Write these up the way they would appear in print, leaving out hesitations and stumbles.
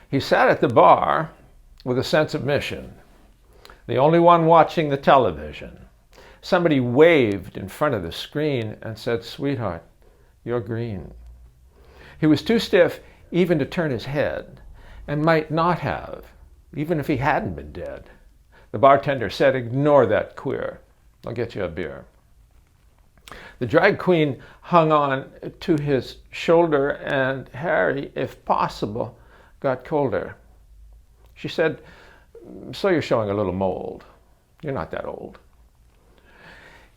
He sat at the bar with a sense of mission, the only one watching the television. Somebody waved in front of the screen and said, "Sweetheart, you're green." He was too stiff even to turn his head, and might not have, even if he hadn't been dead. The bartender said, "Ignore that queer. I'll get you a beer." The drag queen hung on to his shoulder, and Harry, if possible, got colder. She said, "So you're showing a little mold. You're not that old."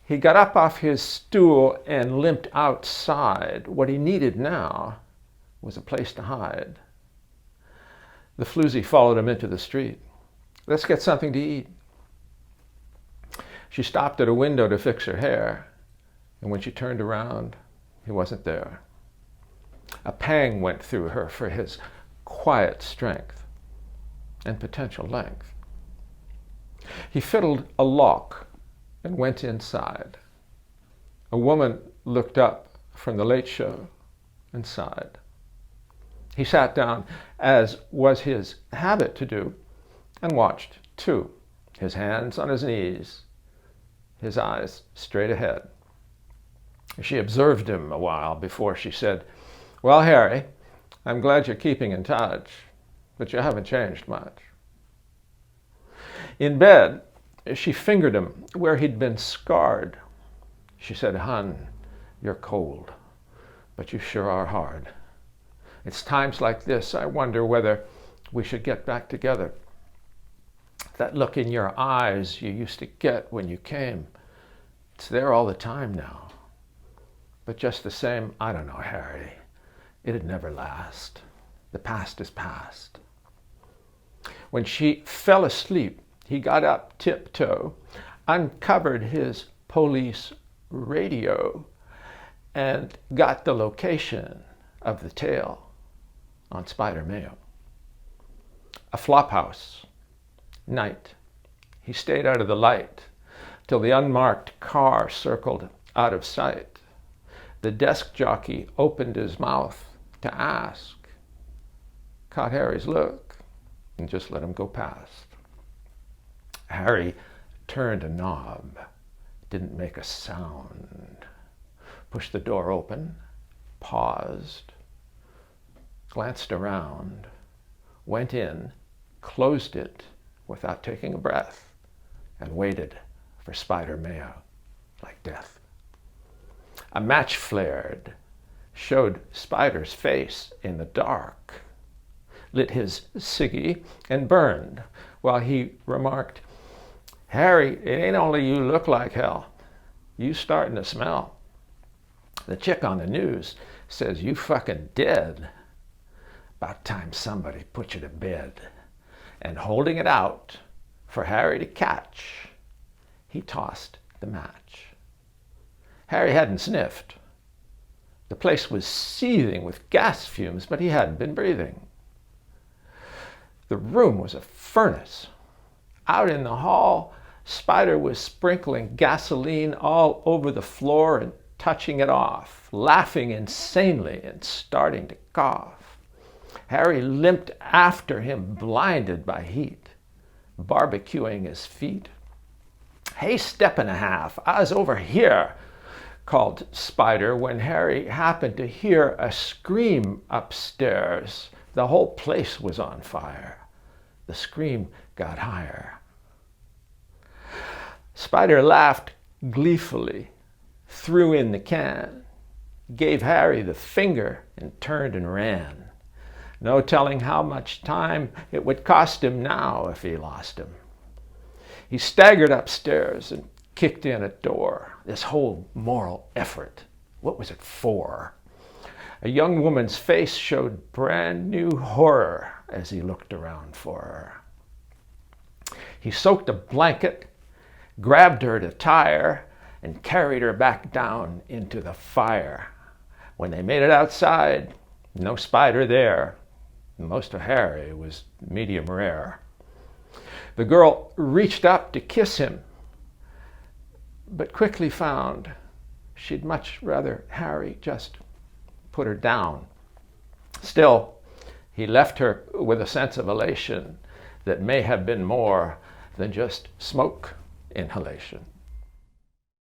He got up off his stool and limped outside. What he needed now was a place to hide. The floozy followed him into the street. "Let's get something to eat." She stopped at a window to fix her hair, and when she turned around, he wasn't there. A pang went through her for his quiet strength and potential length. He fiddled a lock and went inside. A woman looked up from the late show and sighed. He sat down, as was his habit to do, and watched, too, his hands on his knees, his eyes straight ahead. She observed him a while before she said, "Well, Harry, I'm glad you're keeping in touch, but you haven't changed much." In bed, she fingered him where he'd been scarred. She said, "Hun, you're cold, but you sure are hard. It's times like this I wonder whether we should get back together. That look in your eyes you used to get when you came, it's there all the time now. But just the same, I don't know, Harry. It'd never last. The past is past." When she fell asleep, he got up tiptoe, uncovered his police radio, and got the location of the tail on Spider Mayo. A flophouse. Night. He stayed out of the light till the unmarked car circled out of sight. The desk jockey opened his mouth to ask, caught Harry's look, and just let him go past. Harry turned a knob, didn't make a sound, pushed the door open, paused, glanced around, went in, closed it without taking a breath, and waited for Spider Mayo like death. A match flared, showed Spider's face in the dark, lit his ciggy, and burned, while he remarked, "Harry, it ain't only you look like hell. You starting to smell. The chick on the news says you fucking dead. About time somebody put you to bed." And holding it out for Harry to catch, he tossed the match. Harry hadn't sniffed. The place was seething with gas fumes, but he hadn't been breathing. The room was a furnace. Out in the hall, Spider was sprinkling gasoline all over the floor and touching it off, laughing insanely and starting to cough. Harry limped after him, blinded by heat, barbecuing his feet. "Hey, step and a half, I was over here," called Spider when Harry happened to hear a scream upstairs. The whole place was on fire. The scream got higher. Spider laughed gleefully, threw in the can, gave Harry the finger, and turned and ran. No telling how much time it would cost him now if he lost him. He staggered upstairs and kicked in a door. This whole moral effort, what was it for? A young woman's face showed brand new horror as he looked around for her. He soaked a blanket, grabbed her to tie her, and carried her back down into the fire. When they made it outside, no Spider there. Most of Harry was medium rare. The girl reached up to kiss him, but quickly found she'd much rather Harry just put her down. Still, He left her with a sense of elation that may have been more than just smoke inhalation.